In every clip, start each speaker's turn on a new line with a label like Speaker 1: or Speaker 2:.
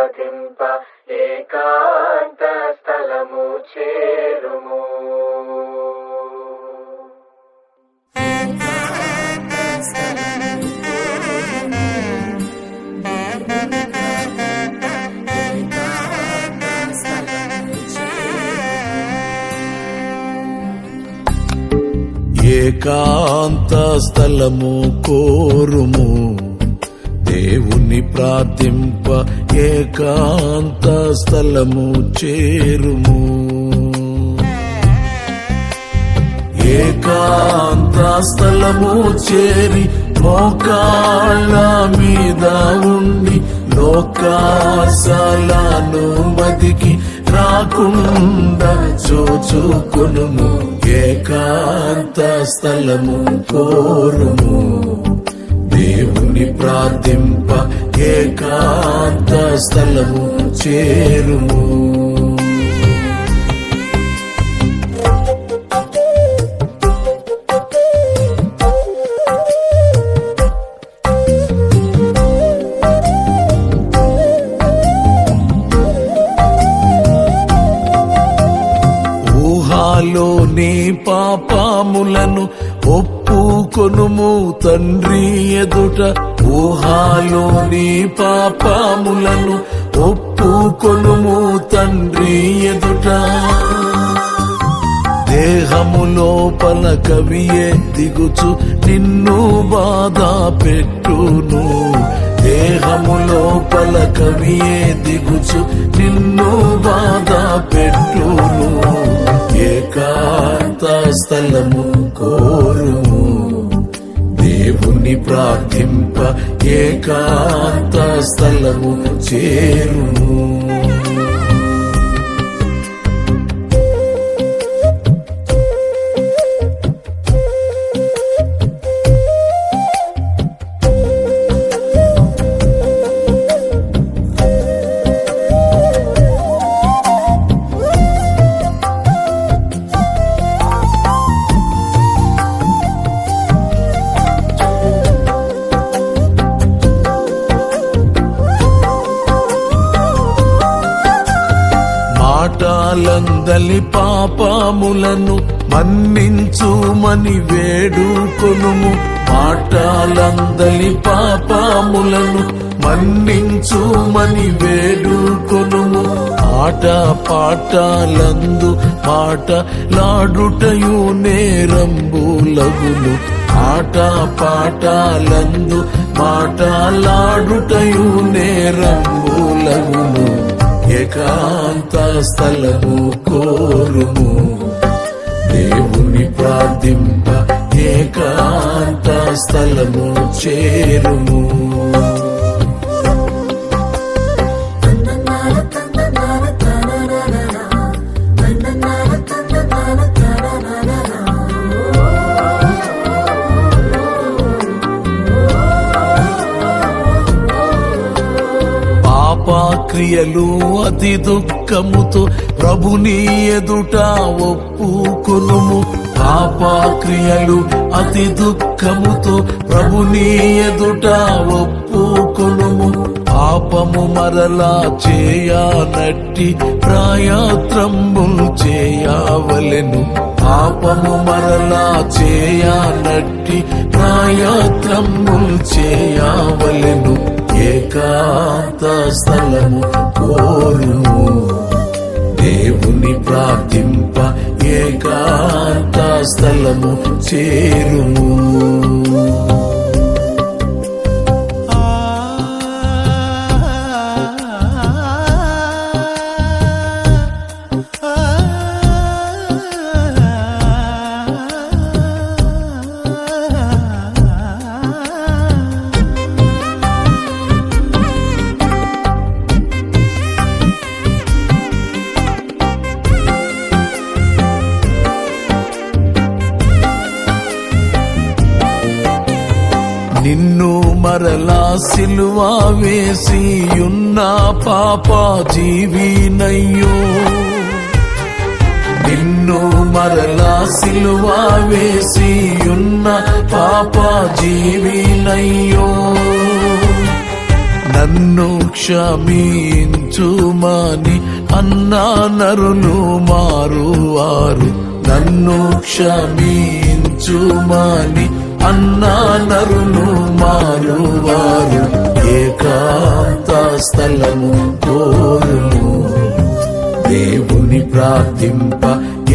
Speaker 1: ప్రార్థింప ఏకాంత స్థలము చేరుము.
Speaker 2: ఏకాంత స్థలము కోరుము, దేవుని ప్రార్థింప ఏకాంత స్థలము చేరుము. ఏకాంత స్థలము చేరి మోకాళ్ళ మీద ఉండి లోకాశలను బతికి రాకుండా చూచుకొనుము. ఏకాంత స్థలము కోరుము, దేవుని ప్రార్థింప ఏకాంత స్థలము చేరుము. ఊహాలోని పాపములను ఒప్పుకొనుము తండ్రి ఎదుట. ఊహాలోని పాపములను ఒప్పుకొనుము తండ్రి ఎదుట. దేహములో పలకవియే దిగుచు నిన్ను బాధ పెట్టును. దేహములో పలకవియే దిగుచు నిన్ను బాధ పెట్టును. ఏకాంత స్థలము కోరుము, దేవుని ప్రార్థింప ఏకాంత స్థలము చేరుము. మాటలందలి పాపములను మన్నించుమని వేడుకొనుము. మాటలందలి పాపములను మన్నించుమని వేడుకొనుము. ఆట పాటలందు మాటలాడుటయు నేరంబులగును. ఆట పాటలందు మాటలాడుటయు నేరంబులగును. ఏకాంత స్థలము కోరుము, దేవుని ప్రార్థింప ఏకాంత స్థలము చేరుము. పాపక్రియలు అతి దుఃఖముతో ప్రభుని ఎదుట ఒప్పుకొనుము. పాపక్రియలు అతి దుఃఖముతో ప్రభుని ఎదుట ఒప్పుకొనుము. పాపము మరలా చేయనట్టి ప్రయత్నములు చేయవలెను. పాపము మరలా చేయనట్టి ప్రయత్నములు చేయవలెను. ఏకాంత స్థలము కోరుము, దేవుని ప్రార్థింప ఏకాంత స్థలము చేరుము. నిన్ను మరలా సిలువ వేసియున్న పాప జీవినయ్యో. నిన్ను మరలా సిలువ వేసియున్న పాప జీవినయ్యో. నన్ను క్షమించుమని అన్నా నరులు మారువారు. నన్ను క్షమించుమని అన్నా నరులు మారువారు. ఏకాంత స్థలము కోరుము, దేవుని ప్రార్థింప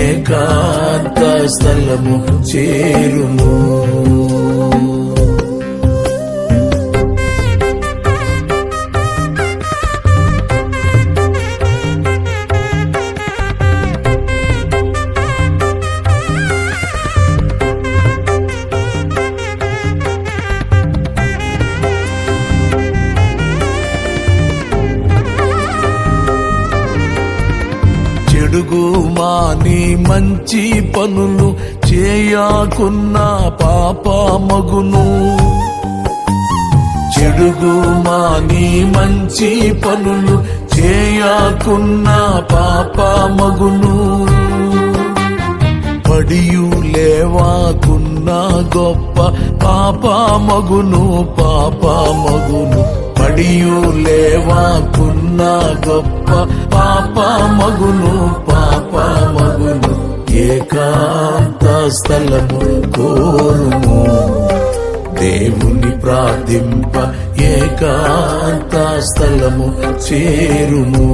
Speaker 2: ఏకాంత స్థలము చేరుము. చెడుగు మాని మంచి పనులు చేయకున్న పాపమగును. చెడుగు మాని మంచి పనులు చేయకున్న పాపమగును. పడియు లేవాకున్న గొప్ప పాపమగును. పాపమగును పడియు లేవాకున్న గొప్ప పాపమగును. పాపమగును ఏకాంత స్థలము కోరుము, దేవుని ప్రార్థింప ఏకాంత స్థలము చేరుము.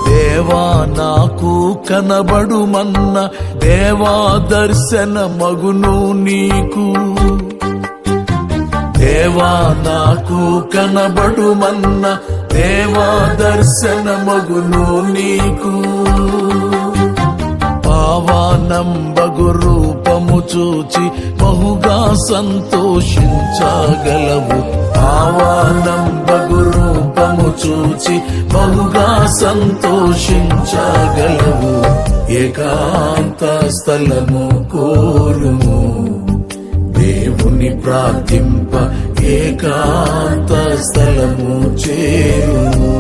Speaker 2: దేవా నాకు కనబడుమన్న దేవా దర్శన మగును నీకు. దేవా నాకు కనబడుమన్న దేవా దర్శన మగును నీకు. పావనంబగు రూపము చూచి బహుగా సంతోషించగలవు. పావనంబగు రూపము చూచి బహుగా సంతోషించగలవు. ఏకాంత స్థలము కోరుము, దేవుని ప్రార్థింప ఏకాంత స్థలము చేరుము.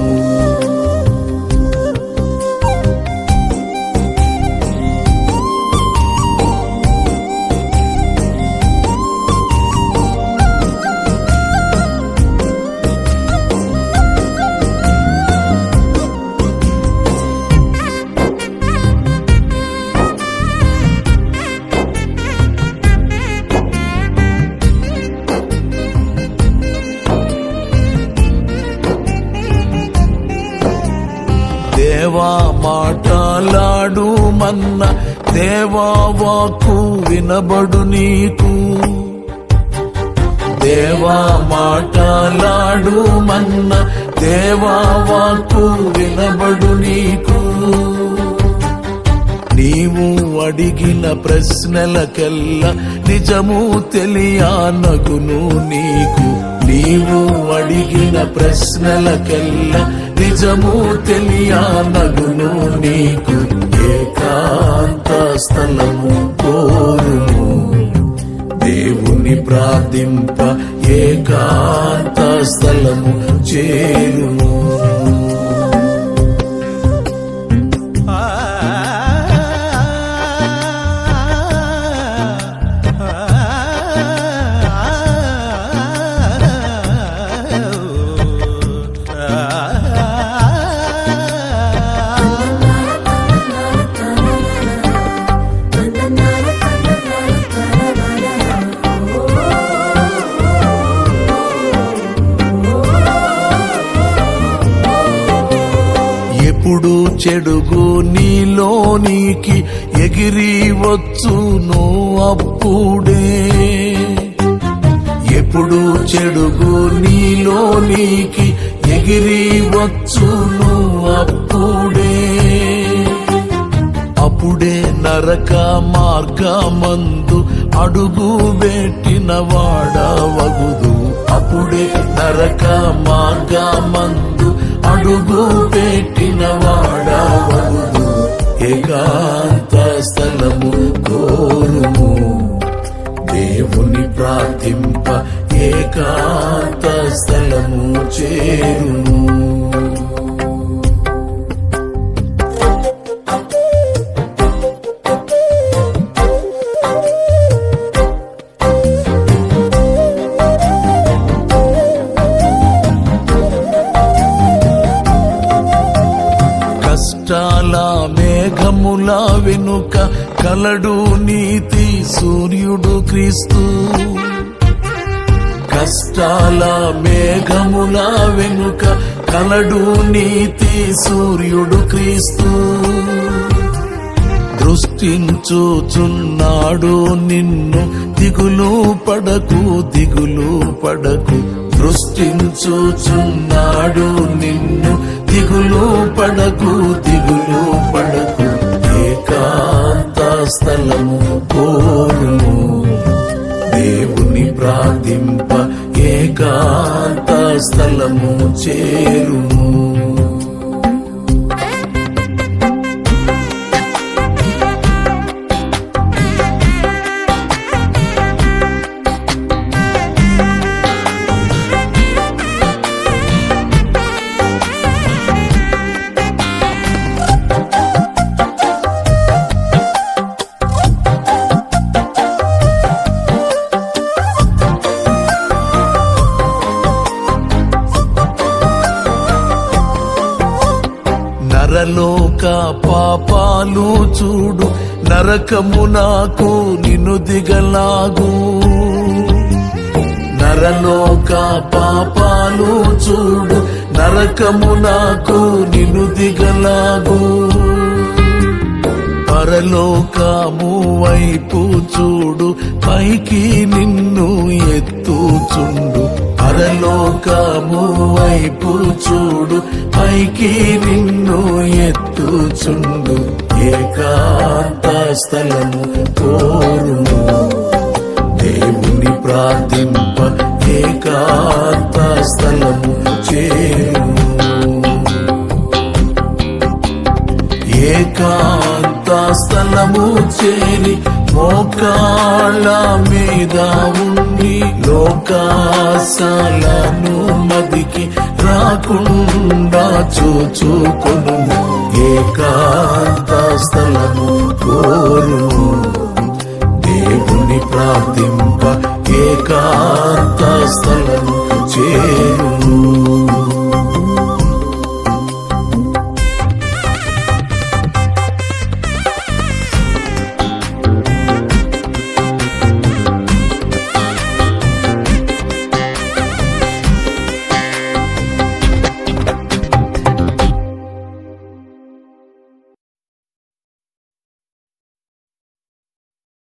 Speaker 2: దేవా మాటలాడు మన్న దేవా వాక్కు వినబడు నీకు. దేవా మాటలాడు మన్న దేవా వాక్కు వినబడు నీకు. నీవు అడిగిన ప్రశ్నలకెల్లా నిజము తెలియనగును నీకు. నీవు అడిగిన ప్రశ్నలకెల్లా నిజము తెలియనగును నీకు. ఏకాంత స్థలము కోరుము, దేవుని ప్రార్థింప ఏకాంత స్థలము చేరుము. ఎప్పుడు చెడుగు నీలోనికి ఎగిరి వచ్చును అప్పుడే. ఎప్పుడు చెడుగు నీలోనికి ఎగిరి వచ్చును అప్పుడే. అప్పుడే నరక మార్గమందు అడుగు పెట్టిన వాడవగుదు. అప్పుడే నరక మార్గమందు అడుగు పెట్టిన వాడవగుదు. ఏకాంత స్థలము కోరుము, దేవుని ప్రార్థింప ఏకాంత స్థలము చేరుము. కష్టాల మేఘముల వెనుక కలడు నీతి సూర్యుడు క్రీస్తు. కష్టాల మేఘముల వెనుక కలడు నీతి సూర్యుడు క్రీస్తు. దృష్టించుచున్నాడు నిన్ను, దిగులు పడకు దిగులు పడకు. దృష్టించుచున్నాడు నిన్ను, దిగులు పడకు దిగులు పడకు. ఏకాంత స్థలము కోరుము, దేవుని ప్రార్థింప ఏకాంత స్థలము చేరుము. నరలోక పాపాలు చూడు, నరకము నాకు నిన్ను దిగలాగు. నరలోక పాపాలు చూడు, నరకము నాకు నిన్ను దిగలాగు. పరలోకము వైపు చూడు, పైకి నిన్ను ఎత్తుచుండు. పరలోకము వైపు చూడు, పైకి నిన్ను ఎత్తుచుండు. ఏకాంత స్థలము కోరుము, దేవుని ప్రార్థింప ఏకాంత స్థలము చేరుము. ఏకాంత స్థలము చేరి మోకాళ్ళ మీద ఉండి, లోకాసాలను మదికి రాకుండా చూచుకొను. ఏకాంత స్థలము కోరుము, దేవుని ప్రార్థింప ఏకాంత స్థలము చేరుము.